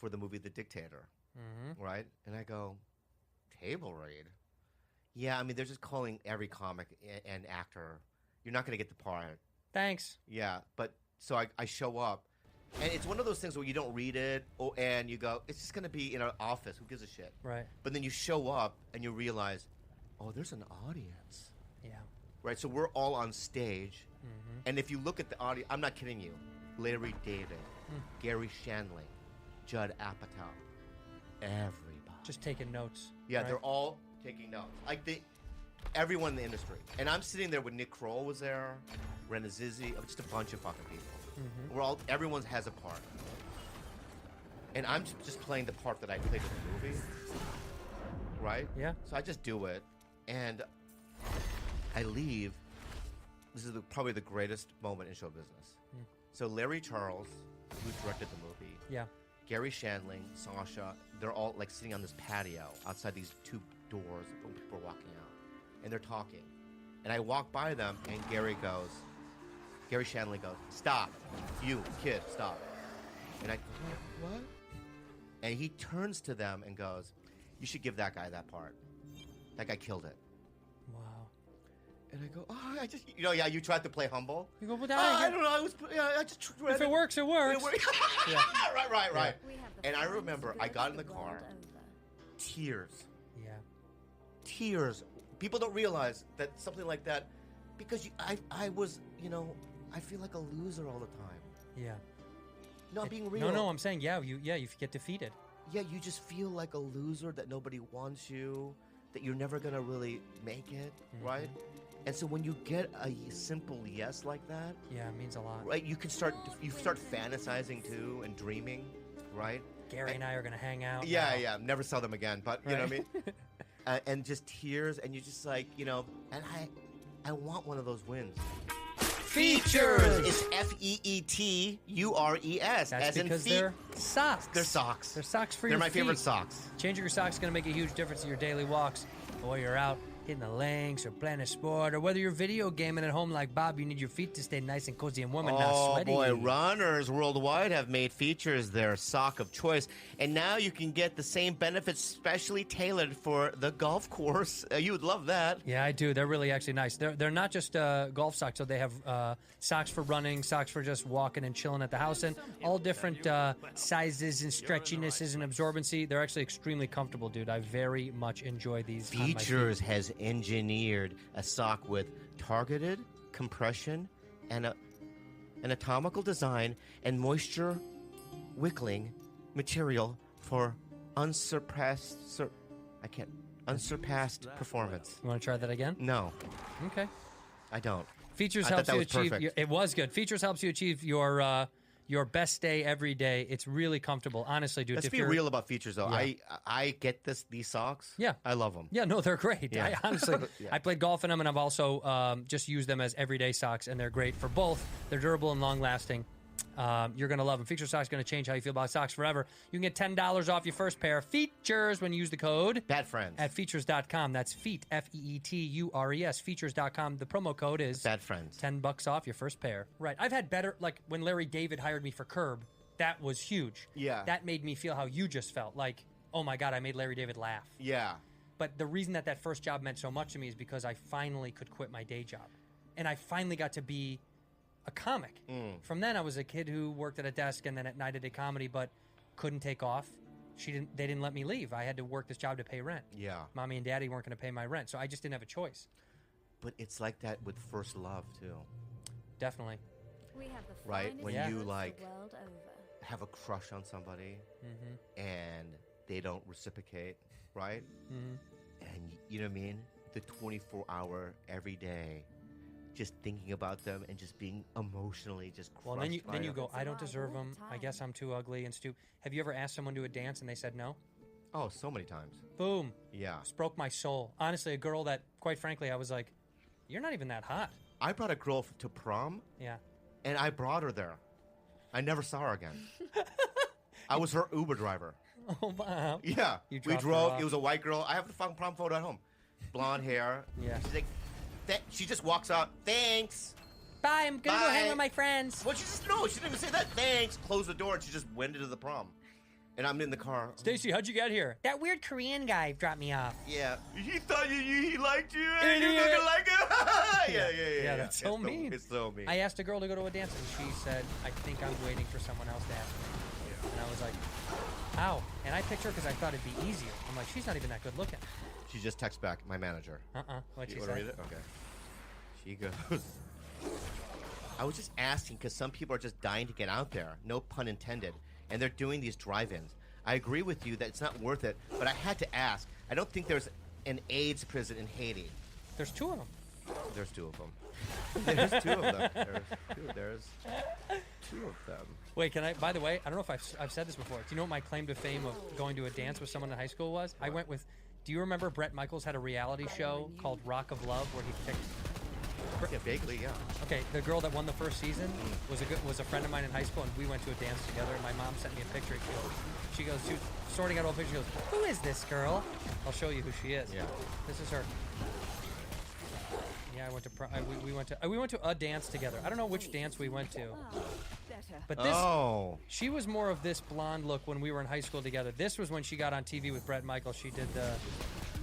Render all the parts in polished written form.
for the movie The Dictator, right? And I go, table read? Yeah, I mean, they're just calling every comic and actor. You're not going to get the part. Thanks. Yeah, but so I show up, and it's one of those things where you don't read it, and you go, it's just going to be in an office. Who gives a shit? Right. But then you show up, and you realize, oh, there's an audience. Yeah. Right, so we're all on stage, and if you look at the audience, I'm not kidding you, Larry David, Gary Shandling, Judd Apatow, everybody. Just taking notes. Yeah, right? they're all taking notes. Like everyone in the industry. And I'm sitting there with Nick Kroll was there, Rena Zizzi, just a bunch of fucking people. Everyone has a part. And I'm just playing the part that I played in the movie. Right? Yeah. So I just do it, and I leave. This is probably the greatest moment in show business. So Larry Charles, who directed the movie, Yeah. Gary Shandling, Sasha, they're all like sitting on this patio outside these two doors when people are walking out. And they're talking. And I walk by them, and Gary Shandling goes, stop. You, kid, stop. And I go, what? And he turns to them and goes, you should give that guy that part. That guy killed it. Wow. And I go, oh, I just, you tried to play humble. You go, well, I don't know, I just tried if it works, it works. Yeah. Right. And I remember I got in the car, tears. Yeah. Tears. People don't realize that something like that, because I was, I feel like a loser all the time. Yeah. Not being real. No, I'm saying, you get defeated. Yeah, you just feel like a loser, that nobody wants you, that you're never going to really make it, right? And so when you get a simple yes like that, yeah, it means a lot. Right, you start fantasizing too and dreaming, right? Gary and I are gonna hang out. Yeah, never saw them again, but you know what I mean? And just tears, and you're just like, and I want one of those wins. Features! It's Feetures. That's as in because feet. they're socks. They're socks. They're socks for They're your my feet. favorite socks. Changing your socks is going to make a huge difference in your daily walks. Or you're out hitting the links or playing a sport, or whether you're video gaming at home like Bob, you need your feet to stay nice and cozy and warm and not sweaty. Oh boy, runners worldwide have made Features their sock of choice, and now you can get the same benefits specially tailored for the golf course. You would love that. Yeah, I do. They're really actually nice. They're not just golf socks, so they have socks for running, socks for just walking and chilling at the house, and all different sizes and stretchinesses and absorbency. They're actually extremely comfortable, dude. I very much enjoy these. Features has engineered a sock with targeted compression and an anatomical design and moisture wickling material for unsurpassed performance. You want to try that again? No. Okay. I don't. Features I helps thought you that was achieve. perfect. It was good. Features helps you achieve your best day every day. It's really comfortable, honestly, dude. Let's be real about Features, though. Yeah. I get these socks. Yeah, I love them. Yeah, no, they're great. Yeah. I honestly, Yeah. I played golf in them, and I've also just used them as everyday socks, and they're great for both. They're durable and long lasting. You're going to love them. Feature Socks is going to change how you feel about socks forever. You can get $10 off your first pair of Features when you use the code Bad Friends at features.com. That's feet, Feetures, features.com. The promo code is Bad Friends. $10 off your first pair. Right. I've had better, like when Larry David hired me for Curb, that was huge. Yeah. That made me feel how you just felt. Like, oh my God, I made Larry David laugh. Yeah. But the reason that first job meant so much to me is because I finally could quit my day job. And I finally got to be a comic. From then, I was a kid who worked at a desk and then at night I did comedy, but couldn't take off. They didn't let me leave. I had to work this job to pay rent. Yeah. Mommy and Daddy weren't going to pay my rent, so I just didn't have a choice. But it's like that with first love, too. Definitely. We have the right? When Yeah. you, the like, world over. have a crush on somebody and they don't reciprocate, right? And you know what I mean? The 24-hour, every day, just thinking about them and just being emotionally just crushed. Well, by then you them. go, I don't deserve them. I guess I'm too ugly and stupid. Have you ever asked someone to a dance and they said no? Oh, so many times. Boom. Yeah. Just broke my soul. Honestly, a girl that, quite frankly, I was like, you're not even that hot. I brought a girl to prom. Yeah. And I brought her there. I never saw her again. I was her Uber driver. Oh, wow. Yeah. You We dropped her drove. off. It was a white girl. I have the fucking prom photo at home. Blonde hair. Yeah. She's like, she just walks out. Thanks. Bye, I'm going to go hang Bye. with my friends. Well, she didn't even say that. Thanks. Closed the door and she just went into the prom. And I'm in the car. Stacy, how'd you get here? That weird Korean guy dropped me off. Yeah. He thought he liked you. And you you looking like it. Yeah, that's so mean. It's so mean. I asked a girl to go to a dance, and she said, I think I'm waiting for someone else to ask me. And I was like, ow. And I picked her because I thought it'd be easier. I'm like, she's not even that good looking. She just texts back, my manager. What'd she You wanna say? read it? Okay. She goes, I was just asking because some people are just dying to get out there, no pun intended, and they're doing these drive-ins. I agree with you that it's not worth it, but I had to ask. I don't think there's an AIDS prison in Haiti. There's 2 of them. There's 2 of them. There's 2 of them. There's 2 of them. Wait, can I? By the way, I don't know if I've said this before. Do you know what my claim to fame of going to a dance with someone in high school was? I went with. Do you remember Bret Michaels had a reality show called Rock of Love where he picked? Yeah, vaguely, yeah. Okay, the girl that won the first season was a friend of mine in high school, and we went to a dance together. And my mom sent me a picture. She goes, she was sorting out all pictures. She goes, "Who is this girl?" I'll show you who she is. Yeah. This is her. Yeah, I went to we went to a dance together. I don't know which dance we went to, but this she was more of this blonde look when we were in high school together. This was when she got on TV with Bret Michaels. She did the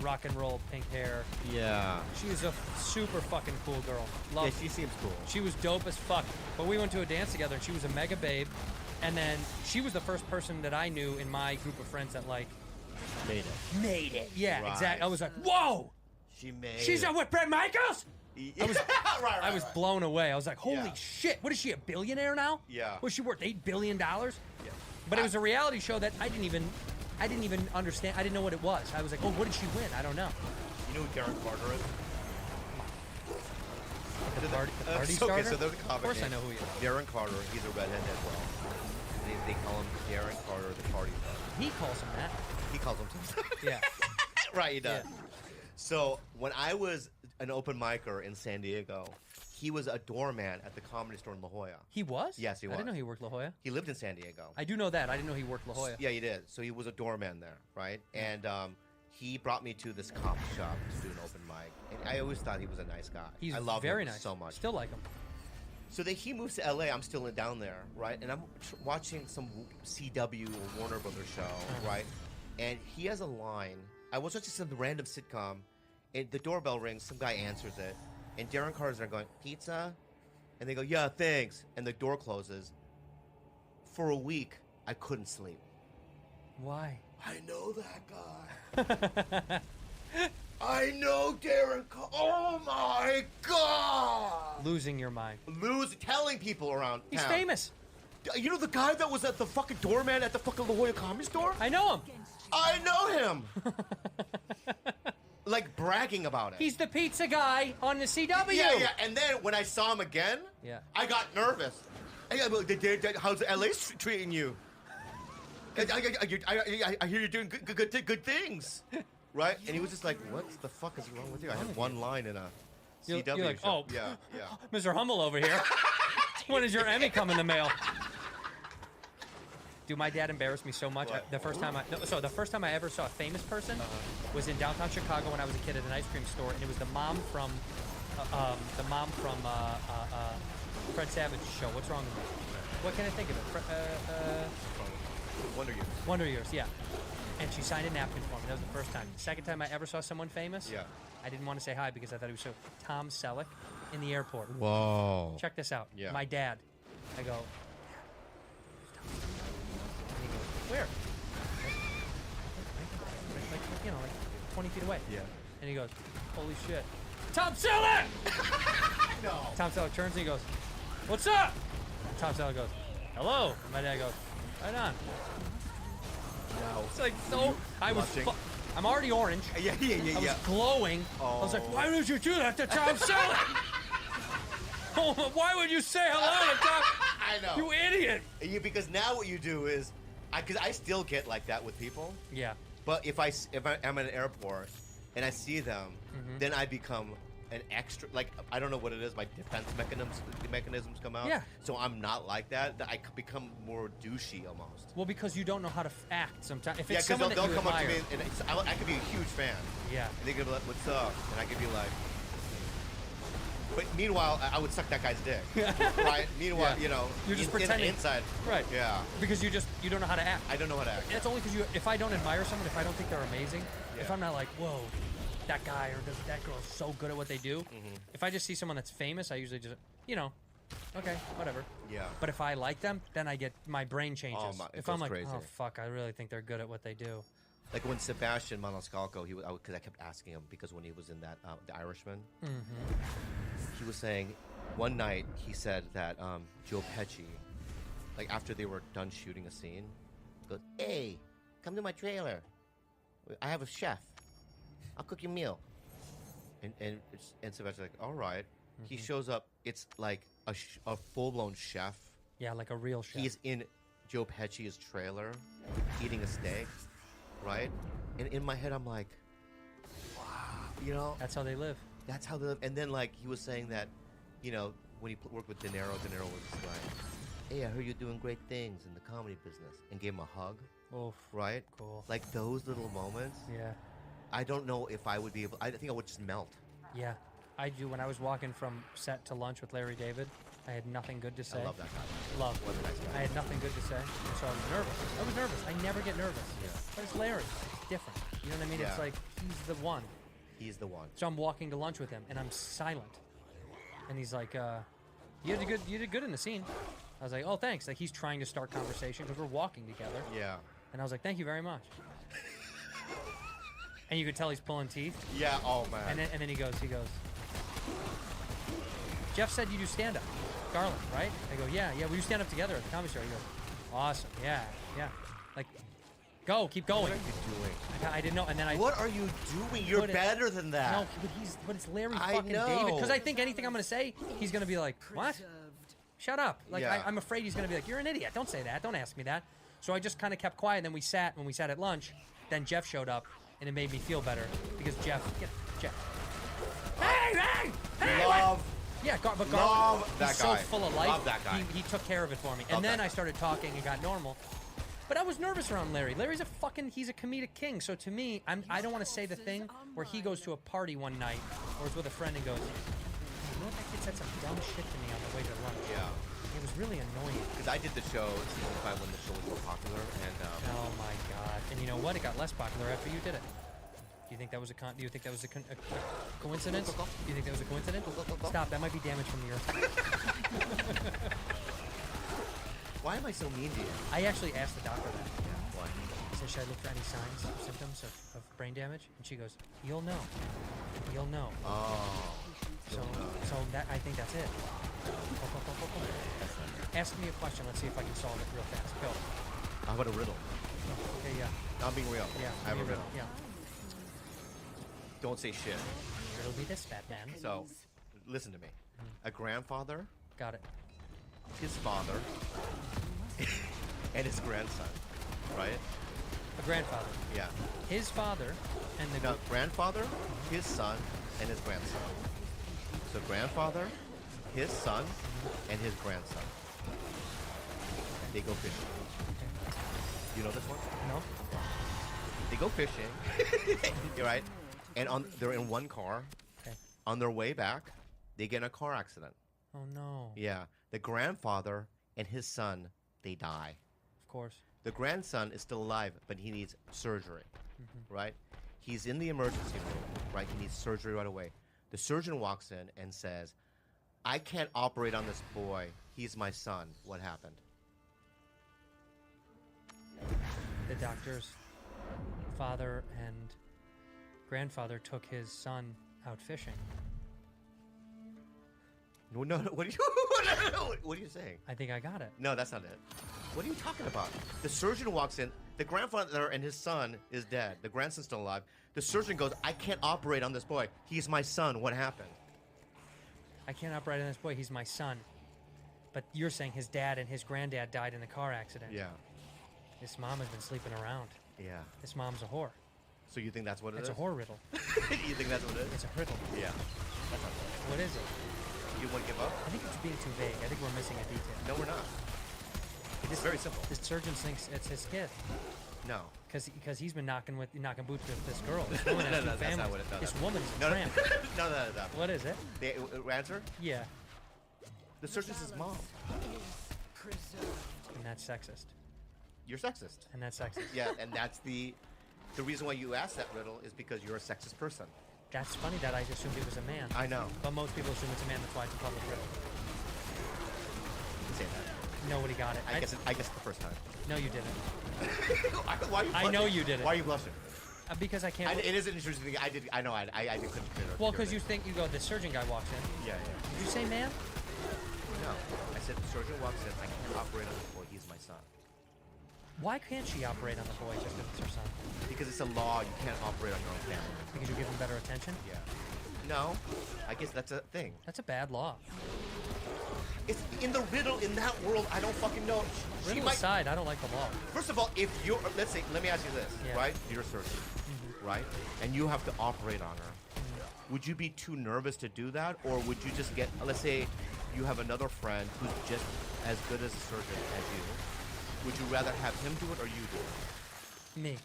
rock and roll pink hair. Yeah. She was a super fucking cool girl. Yeah, she seems cool. She was dope as fuck. But we went to a dance together, and she was a mega babe. And then she was the first person that I knew in my group of friends that like made it. Yeah, Right. exactly. I was like, whoa. She's it. with Bret Michaels? I was right. blown away. I was like, holy Yeah. shit, what is she, a billionaire now? Yeah. Was she worth $8 billion? Yeah. But it was a reality show that I didn't even understand. I didn't know what it was. I was like, oh, what did she win? I don't know. You know who Darren Carter is? The party Okay, starter? so there's a comic Of course I named know who he is. Darren Carter, he's a redhead as well. They call him Darren Carter, the party starter. He calls him that. He calls himself. Yeah. Right, he does. Yeah. So when I was an open micer in San Diego, he was a doorman at the Comedy Store in La Jolla. He was? Yes, he was. I didn't know he worked La Jolla. He lived in San Diego. I do know that. I didn't know he worked La Jolla. Yeah, he did. So he was a doorman there, right? And he brought me to this coffee shop to do an open mic. And I always thought he was a nice guy. He's I love very him nice. so much. Still like him. So then he moves to LA. I'm still down there, right? And I'm watching some CW or Warner Brothers show, right? And he has a line. I was watching some random sitcom, and the doorbell rings. Some guy answers it, and Darren Carter's there going, "Pizza?" And they go, "Yeah, thanks." And the door closes. For a week, I couldn't sleep. Why? I know that guy. I know Darren Carter. Oh my God! Losing your mind. Telling people around He's town. famous. You know the guy that was at the fucking doorman at the fucking La Jolla Comedy Store? I know him. I know him. Like bragging about it. He's the pizza guy on the CW. Yeah. And then when I saw him again, Yeah. I got nervous. How's LA treating you? I hear you're doing good things, right? And he was just like, "What the fuck is wrong with you?" I had one line in a CW You're like, show. oh, Yeah. Mr. Hummel over here. When does your Emmy come in the mail? Dude, my dad embarrassed me so much. What? The first time I ever saw a famous person was in downtown Chicago when I was a kid at an ice cream store, and it was the mom from Fred Savage's show. What's wrong with me? What can I think of it? Wonder Years. Wonder Years, yeah. And she signed a napkin for me. That was the first time. The second time I ever saw someone famous, Yeah. I didn't want to say hi because I thought he was so. Tom Selleck in the airport. Whoa. Check this out. Yeah. My dad. I go, and he goes, where? Like 20 feet away. Yeah. And he goes, holy shit. Tom Selleck! No. Tom Selleck turns and he goes, what's up? And Tom Selleck goes, hello. And my dad goes, right on. No. It's like, so, I was, blushing. I'm already orange. Yeah. I was glowing. I was like, why would you do that to Tom Selleck? Oh, why would you say hello to Tom? I know. You idiot. Because now what you do is, because I still get like that with people. Yeah. But if I'm at an airport and I see them, then I become an extra. Like I don't know what it is. My defense mechanisms come out. Yeah. So I'm not like that. I could become more douchey almost. Well, because you don't know how to act sometimes. If Yeah, it's because someone they'll that you come up to admire, me and I could be a huge fan. yeah. And they could be like, "What's up?" And I could be like, But meanwhile, I would suck that guy's dick. Right? Meanwhile, Yeah. you know, You're just in the pretending. inside. Right. Yeah. Because you don't know how to act. I don't know how to act. It's only because if I don't admire someone, if I don't think they're amazing, if Yeah. I'm not like, whoa, that guy or that girl is so good at what they do, if I just see someone that's famous, I usually just, okay, whatever. Yeah. But if I like them, then my brain changes. It If I'm goes like, crazy. oh fuck, I really think they're good at what they do. Like when Sebastian Maniscalco, because I kept asking him because when he was in that The Irishman, he was saying one night he said that Joe Pesci, like after they were done shooting a scene, goes, "Hey, come to my trailer. I have a chef. I'll cook you a meal." And Sebastian's like, "All right." He shows up. It's like a full blown chef. Yeah, like a real chef. He's in Joe Pesci's trailer, eating a steak. Right? And in my head, I'm like, wow, That's how they live. that's how they live. And then, like, he was saying that, when he worked with De Niro was just like, hey, I heard you're doing great things in the comedy business. And gave him a hug, Oof. right? Cool. Like, those little moments, Yeah. I don't know if I would be able, I think I would just melt. Yeah. I do. When I was walking from set to lunch with Larry David, I had nothing good to say. I love that guy. Love. What a nice guy. I had nothing good to say, so I was nervous. I was nervous. I never get nervous. Yeah. But it's Larry. It's different. You know what I mean? Yeah. It's like he's the one. He's the one. So I'm walking to lunch with him, and I'm silent. And he's like, "You did good in the scene." I was like, "Oh, thanks." Like he's trying to start conversation because we're walking together. Yeah. And I was like, "Thank you very much." And you could tell he's pulling teeth. Yeah, oh, man. And then he goes, Jeff said you do stand-up, Garland, right? I go, yeah, we do stand-up together at the Comedy Store. He goes, awesome, yeah. Like, keep going. What are you doing? I didn't know, and then What are you doing? You're better than that. No, but it's Larry I fucking know. David. Because I think anything I'm going to say, he's going to be like, what? Shut up. Like, Yeah. I'm afraid he's going to be like, you're an idiot. Don't say that. Don't ask me that. So I just kind of kept quiet, and then when we sat at lunch, then Jeff showed up, and it made me feel better because Jeff. Hey! Love. Yeah, but Garland, Love that he's guy. so full of life. Love that guy. He took care of it for me. Love And then that I started talking and got normal. But I was nervous around Larry. Larry's he's a comedic king. So to me, I don't want to say the thing where he goes to a party one night or is with a friend and goes, you know what, that kid said some dumb shit to me on the way to lunch. Yeah. It was really annoying. Because I did the show season 5 when the show was more popular, and Oh my god! And you know what? It got less popular after you did it. Do you think that was a coincidence? Do you think that was a coincidence? Stop! That might be damage from the earth. why am I so mean to you? I actually asked the doctor that. Why? I said, should I look for any signs or symptoms of brain damage? And she goes, you'll know. Oh. So that I think that's it. Ask me a question. Let's see if I can solve it real fast. Go. How about a riddle? Okay, yeah. I'm being real. Yeah. I have a riddle. Yeah. Don't say shit. It'll be this, Batman. So, listen to me. A grandfather, Got it. his father, and his grandson. Right? A grandfather. Yeah. His father and the No, grandfather, his son, and his grandson. So grandfather, his son, and his grandson. They go fishing. You know this one? No? They go fishing. You're right. And they're in one car. Okay. On their way back, they get in a car accident. Oh no. Yeah. The grandfather and his son, they die. Of course. The grandson is still alive, but he needs surgery. Right? He's in the emergency room. Right? He needs surgery right away. The surgeon walks in and says, I can't operate on this boy. He's my son. What happened? The doctor's father and grandfather took his son out fishing. No. What are you? What are you saying? I think I got it. No, that's not it. What are you talking about? The surgeon walks in. The grandfather and his son is dead. The grandson's still alive. The surgeon goes, I can't operate on this boy. He's my son. What happened? I can't operate on this boy. He's my son. But you're saying his dad and his granddad died in a car accident. Yeah. This mom has been sleeping around. Yeah. This mom's a whore. So you think that's what it It's is? a whore riddle. You think that's what it is? It's a riddle. Yeah. What is it? You want to give up? I think it's being too vague. I think we're missing a detail. No, we're not. It's very simple. This surgeon thinks it's his kid. No. Because he's been knocking boots with this girl. This woman has two That's not families. what it- no, This no. woman's a No, no, tramp. no. What is it? The answer? Yeah, The surgeon's mom. and that's sexist. You're sexist. And that's sexist. Yeah, and that's the reason why you asked that riddle is because you're a sexist person. That's funny that I assumed it was a man. I know. But most people assume it's a man. That's why it's a public riddle. Say that. Nobody got it. I guess the first time. No, you didn't. Why are you I know blushing? you did it. Why are you blushing? Because I can't. It is an interesting thing. I know. I couldn't figure it out. Well, because you think you go, the surgeon guy walks in. Yeah. Did you say man? No. I said the surgeon walks in. I can't operate on the boy. He's my son. Why can't she operate on the boy just if it's her son? Because it's a law. You can't operate on your own family. Because you give him better attention? Yeah. No. I guess that's a thing. That's a bad law. It's in the riddle in that world. I don't fucking know. She Riddle might. aside, I don't like the law. First of all, if you're, let me ask you this, Yeah. right? You're a surgeon, right? And you have to operate on her. Would you be too nervous to do that, or would you just get? Let's say you have another friend who's just as good as a surgeon as you. Would you rather have him do it or you do it? Me.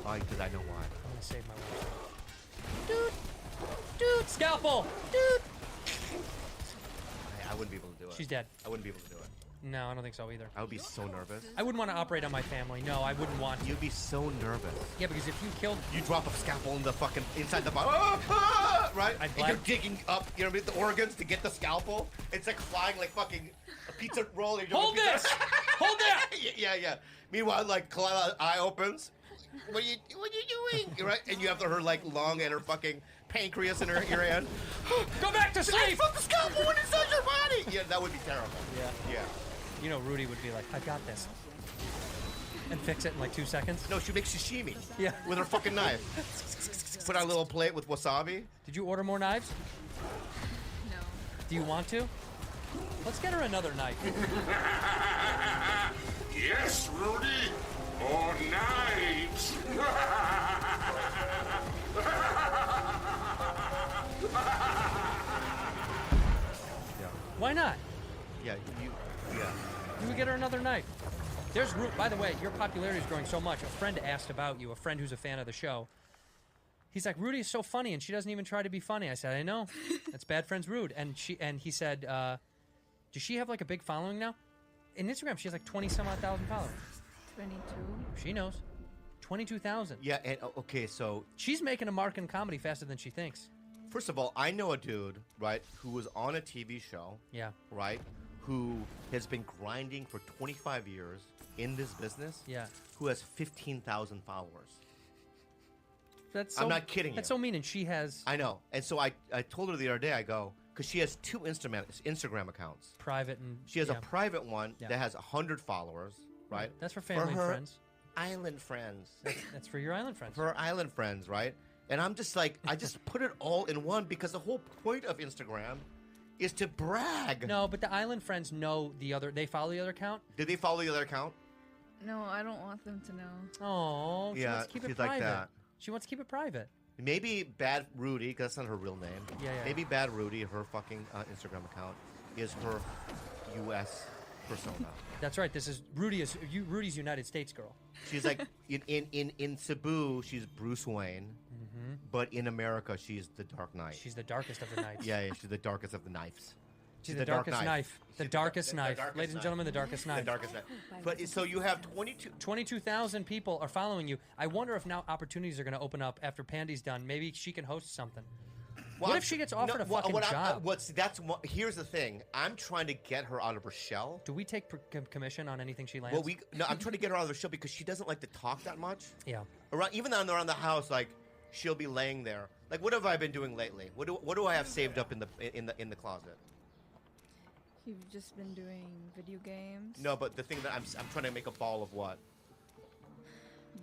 Why? Because I know why. I'm gonna save my life. Dude, scalpel! Dude! I wouldn't be able to do it. She's dead. I wouldn't be able to do it. No, I don't think so either. I would be so nervous. I wouldn't want to operate on my family. No, I wouldn't want to. You'd be so nervous. Yeah, because if you killed... You drop a scalpel in the fucking inside the body, right? I'd And you're digging up, you know, the organs to get the scalpel. It's like flying like fucking a pizza roll. And you're doing Hold a pizza- this! Hold that! Yeah. Meanwhile, like Kalila's eye opens. What are you doing? You're right, and you have her like lung and her fucking pancreas in her ear hand. Go back to I sleep! put the scalpel inside your body. Yeah, that would be terrible. Yeah. Yeah. You know, Rudy would be like, I got this. And fix it in like 2 seconds. No, she makes sashimi. Yeah. With her fucking knife. Put on a little plate with wasabi. Did you order more knives? No. Do you want to? Let's get her another knife. Yes, Rudy. More knives. Yeah. Why not? Yeah. Yeah. You would get her another knife. There's room. By the way, your popularity is growing so much. A friend asked about you, a friend who's a fan of the show. He's like, Rudy is so funny, and she doesn't even try to be funny. I said, I know. That's bad friends rude. And he said, does she have like a big following now? In Instagram, she has like 20-some-odd thousand followers. 22. She knows. 22,000. Yeah, and okay, so She's making a mark in comedy faster than she thinks. first of all, I know a dude, right, who was on a TV show, Yeah. right, who has been grinding for 25 years in this business, Yeah. who has 15,000 followers. That's I'm not kidding That's you. so mean, and she has I know. And so I told her the other day, I go, because she has two Instagram accounts. private and She has yeah. a private one Yeah. that has 100 followers, right? That's for family and her friends. Island friends. That's for your island friends. For her island friends, right? And I'm just like, I just put it all in one because the whole point of Instagram is to brag. No, but the island friends know the other. They follow the other account. Did they follow the other account? No, I don't want them to know. Oh, she Yeah, wants to keep it she's like private. that. She wants to keep it private. Maybe Bad Rudy, because that's not her real name. Yeah. Maybe Bad Rudy, her fucking Instagram account, is her U.S. persona. That's right. This is Rudy's United States girl. She's like in Cebu, she's Bruce Wayne, but in America, she's the Dark Knight. She's the darkest of the knights. Yeah, she's the darkest of the knives. She's the darkest knife. The She's darkest knife. darkest Ladies and knife. gentlemen, the darkest The knife. darkest knife. But so you have 22. 22,000 people are following you. I wonder if now opportunities are going to open up after Pandy's done. Maybe she can host something. What if she gets offered a fucking job? Here's the thing. I'm trying to get her out of her shell. Do we take commission on anything she lands? No, I'm trying to get her out of her shell because she doesn't like to talk that much. Yeah. Even around the house, like she'll be laying there. Like, what have I been doing lately? What do I have saved up in the closet? You've just been doing video games. No, but the thing that I'm trying to make a ball of what?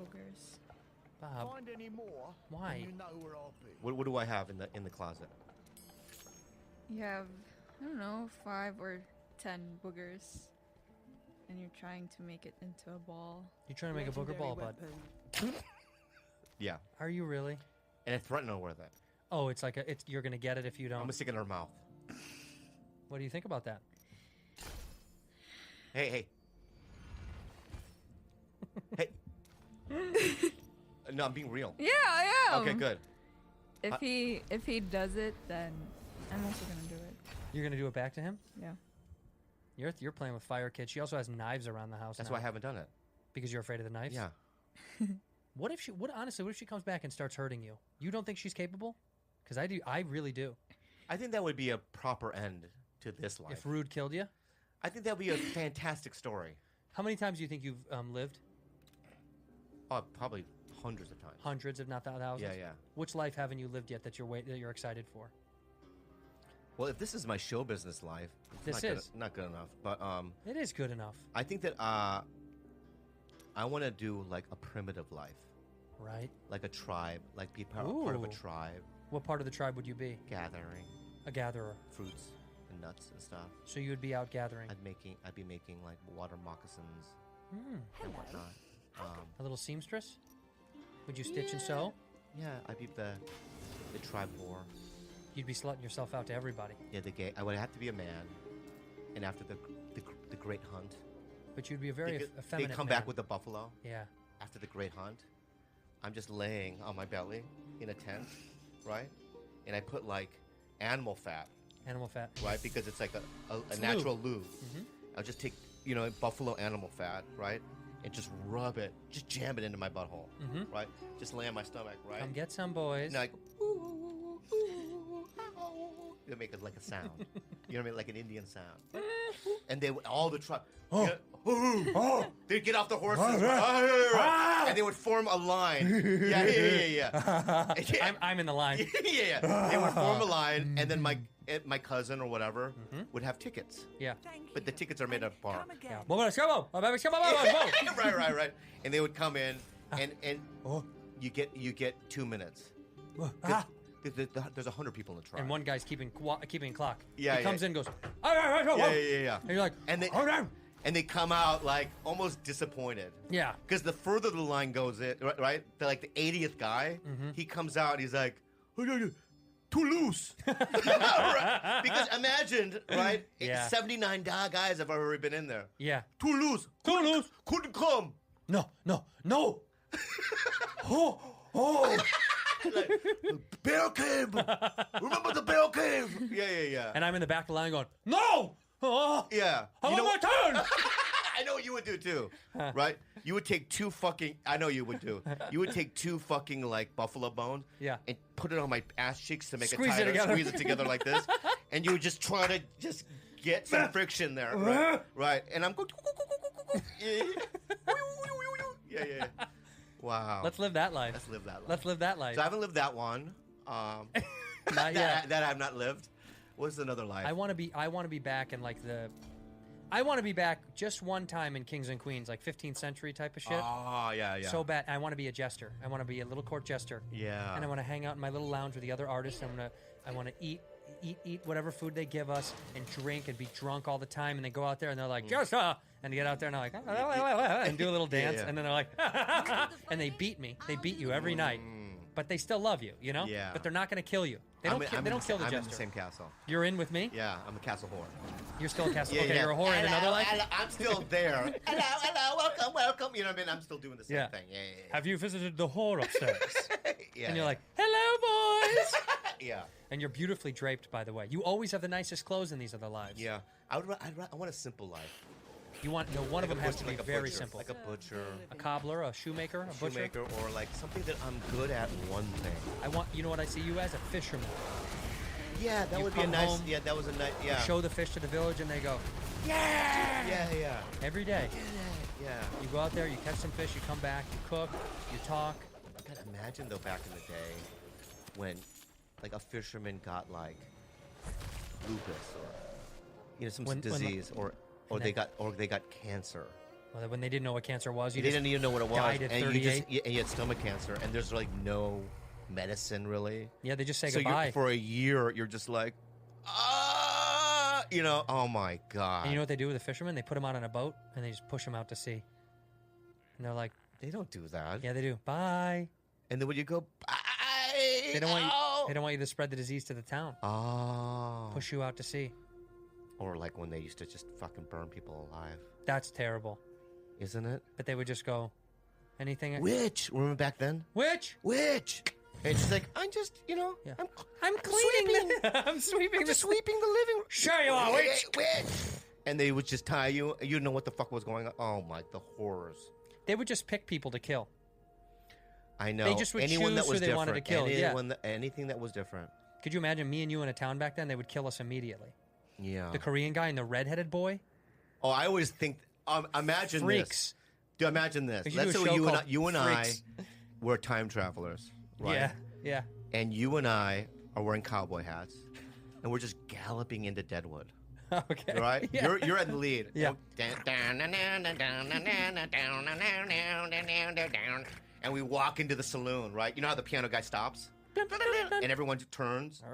Boogers. Bob, Find any more? Why? And you know where I'll be. What do I have in the closet? You have, I don't know, 5 or 10 boogers. And you're trying to make it into a ball. you trying to make a booger ball, bud? Yeah, Are you really? and I threaten her with it. Oh, it's like you're going to get it if you I'm don't. gonna stick it in her mouth. What do you think about that? Hey, No, I'm being real. Yeah, I am. Okay, good. If he does it, then I'm also gonna do it. You're gonna do it back to him? Yeah. You're playing with fire, kid. She also has knives around the house. That's now. why I haven't done it. Because you're afraid of the knives. Yeah. What if she? Honestly, what if she comes back and starts hurting you? You don't think she's capable? Because I do. I really do. I think that would be a proper end to this life. If Rude killed you, I think that would be a fantastic story. how many times do you think you've lived? Oh, probably hundreds of times. Hundreds, if not thousands. Yeah, yeah. Which life haven't you lived yet that you're excited for? Well, if this is my show business life, it's This not good enough. But It is good enough, I think that I want to do like a primitive life, right? like a tribe, like be part of a Ooh. tribe, What part of the tribe would you be? gathering A gatherer. fruits and nuts and stuff. So you would be out gathering. I'd be making like water moccasins Hmm. and whatnot. A little seamstress? Would you stitch and sew? Yeah, I'd be the tribe whore. You'd be slutting yourself out to everybody. Yeah, the gay. I would have to be a man, and after the great hunt, But you'd be a very they effeminate come man. back with the buffalo. Yeah. After the great hunt, I'm just laying on my belly in a tent, right? And I put like animal fat, Animal fat. right? Because it's like a It's natural lube. Mhm. I'll just take, buffalo animal fat, right? And just rub it, just jam it into my butthole, Mhm. right? Just lay on my stomach, right? Come get some, boys. And I go, it'll make it like a sound. You know what I mean? Like an Indian sound. And they would, all the truck, they'd get off the horses, and they would form a line. Yeah. I'm in the line. yeah. They would form a line, and then my cousin or whatever would have tickets. Yeah. But the tickets are made of bark. Yeah. Right. And they would come in, and you get 2 minutes. 'Cause there's 100 people in the tribe. And one guy's keeping clock. Yeah, He comes in and goes, Yeah. And you're like, And they, and they come out like almost disappointed. yeah. Because the further the line goes, right? The 80th guy, he comes out and he's like, too loose. Right? Because imagine, right? Yeah. 79 guys have already been in there. Yeah. Too loose. Couldn't come. No. Oh. Like, bear cave. Remember the bear cave? Yeah. And I'm in the back of the line going, no! Oh, Yeah. I want my turn! I know what you would do too, right? You would take I know you would do. You would take 2 fucking like buffalo bones, Yeah. and put it on my ass cheeks to make Squeeze it it tighter, together. squeeze it together like this, and you would just try to just get some friction there, right? Right, and I'm going, yeah. Wow. Let's live that life. Let's live that life. Let's live that life. So I haven't lived that one. Not yet. That I have not lived. What's another life? I want to be back in like I want to be back just one time in Kings and Queens, like 15th century type of shit. Oh, yeah. So bad. I want to be a jester. I want to be a little court jester. Yeah. And I want to hang out in my little lounge with the other artists. I want to eat whatever food they give us and drink and be drunk all the time. And they go out there and they're like, Jester! And they get out there and they're like, and do a little dance. Yeah. And then they're like, and they beat me. They beat you every night. But they still love you, you know? Yeah. But they're not going to kill you. They don't kill the I'm jester. in the same castle. You're in with me? Yeah, I'm a castle whore. You're still a castle. Yeah, Okay, yeah. you're a whore in another life? I'm still there. hello, welcome. You know what I mean? I'm still doing the same Yeah. thing. Yeah. Have you visited the whore upstairs? Yeah. And you're like, hello, boys. yeah. And you're beautifully draped, by the way. You always have the nicest clothes in these other lives. Yeah. I want a simple life. You want one of them has to be Like a very butcher, simple. Like a butcher, A cobbler, a shoemaker, a butcher. shoemaker, or like something that I'm good at one thing. You know what I see you as? A fisherman. Yeah, that You would be a come nice. home, Yeah, that was a nice. Yeah. Show the fish to the village, and they go, Yeah. every day. Yeah. You go out there, you catch some fish, you come back, you cook, you talk. God, imagine though back in the day when like a fisherman got like lupus or some When- disease or and they got cancer. Well, when they didn't know what cancer was, They didn't even know what it was, died at and 38. and you had stomach cancer, and there's like no medicine really. Yeah, they just say So goodbye. for a year, you're just like, oh my god. And you know what they do with the fishermen? They put them out on a boat, and they just push them out to sea. And they're like, They don't do that. yeah, they do. Bye. And then when you go, bye. They don't want you. They don't want you to spread the disease to the town. Oh. Push you out to sea. Or like when they used to just fucking burn people alive, That's terrible. isn't it? But they would just go, Anything? Witch. Remember back then? Witch? Witch. And she's like, I'm just, Yeah. I'm cleaning. I'm sweeping. just sweeping the living room. Sure you are, witch. Witch. And they would just tie you. You didn't know what the fuck was going on. Oh my, the horrors. They would just pick people to kill. I know. They just would Anyone choose that was who they wanted to kill. Anything that was different. Could you imagine me and you in a town back then? They would kill us immediately. Yeah. The Korean guy and the redheaded boy. Oh, I always think. Imagine Freaks. this. Dude, imagine this. We should Let's do a say show you and called you and I Freaks. were time travelers, right? Yeah. Yeah. And you and I are wearing cowboy hats, and we're just galloping into Deadwood. Okay. Right? Yeah. You're in the lead. Yeah. And we walk into the saloon, right? You know how the piano guy stops? And everyone turns, All